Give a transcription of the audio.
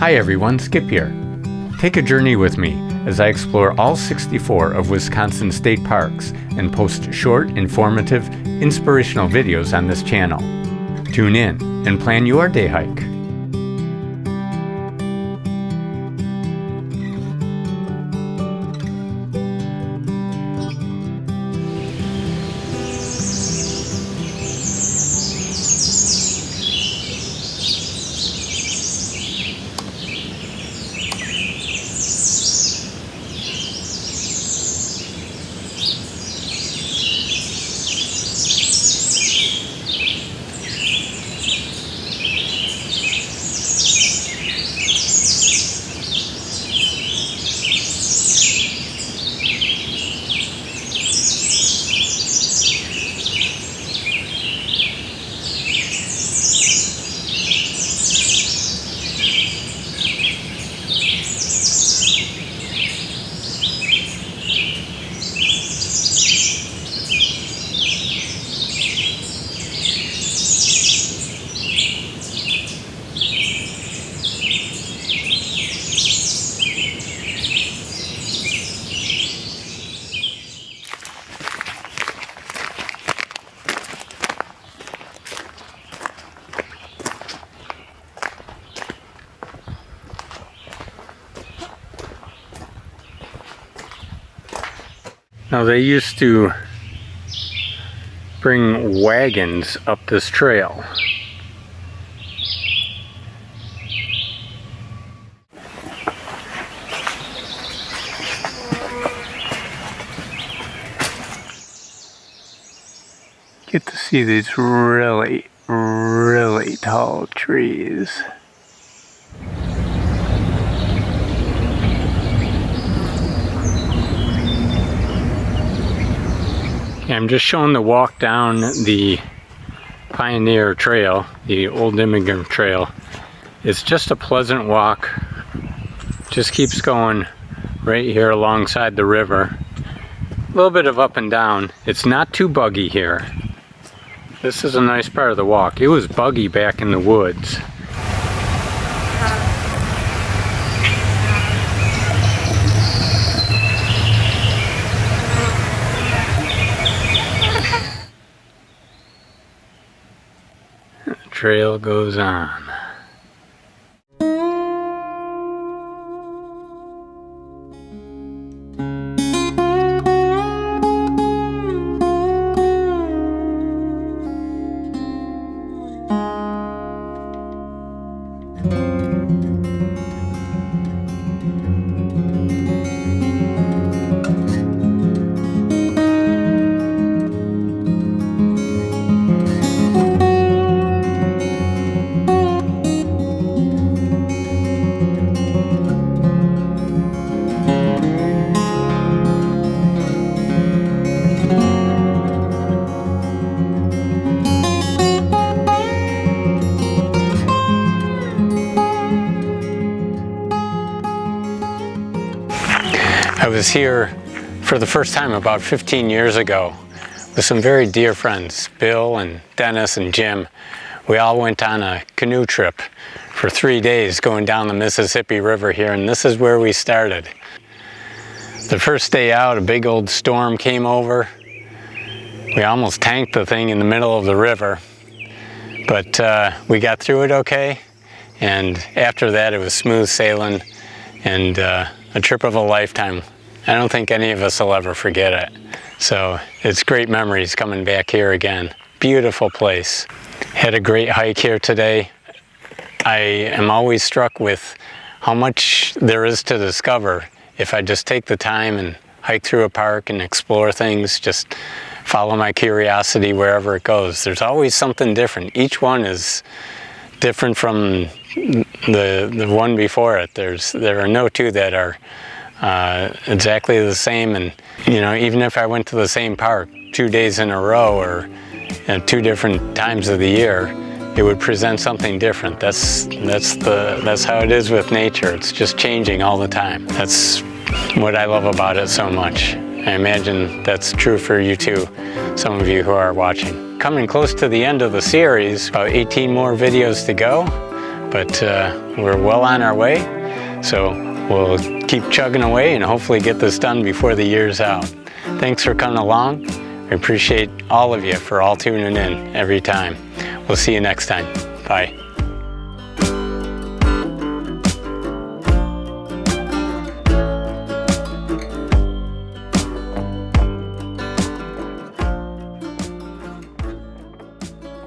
Hi everyone, Skip here. Take a journey with me as I explore all 64 of Wisconsin's state parks and post short, informative, inspirational videos on this channel. Tune in and plan your day hike. Now they used to bring wagons up this trail. Get to see these really, really tall trees. I'm just showing the walk down the Pioneer Trail, the Old Immigrant Trail. It's just a pleasant walk. Just keeps going right here alongside the river. A little bit of up and down. It's not too buggy here. This is a nice part of the walk. It was buggy back in the woods. Trail goes on. I was here for the first time about 15 years ago with some very dear friends, Bill and Dennis and Jim. We all went on a canoe trip for 3 days going down the Mississippi River here, and this is where we started. The first day out, a big old storm came over. We almost tanked the thing in the middle of the river, but we got through it okay, and after that it was smooth sailing and a trip of a lifetime. I don't think any of us will ever forget it. So it's great memories coming back here again. Beautiful place. Had a great hike here today. I am always struck with how much there is to discover if I just take the time and hike through a park and explore things, just follow my curiosity wherever it goes. There's always something different. Each one is different from the one before it. There are no two that are exactly the same, and you know, even if I went to the same park 2 days in a row or at 2 different times of the year, it would present something different. That's how it is with nature. It's just changing all the time. That's what I love about it so much. I imagine that's true for you too, some of you who are watching. Coming close to the end of the series, about 18 more videos to go. but we're well on our way. So we'll keep chugging away and hopefully get this done before the year's out. Thanks for coming along. We appreciate all of you for all tuning in every time. We'll see you next time. Bye.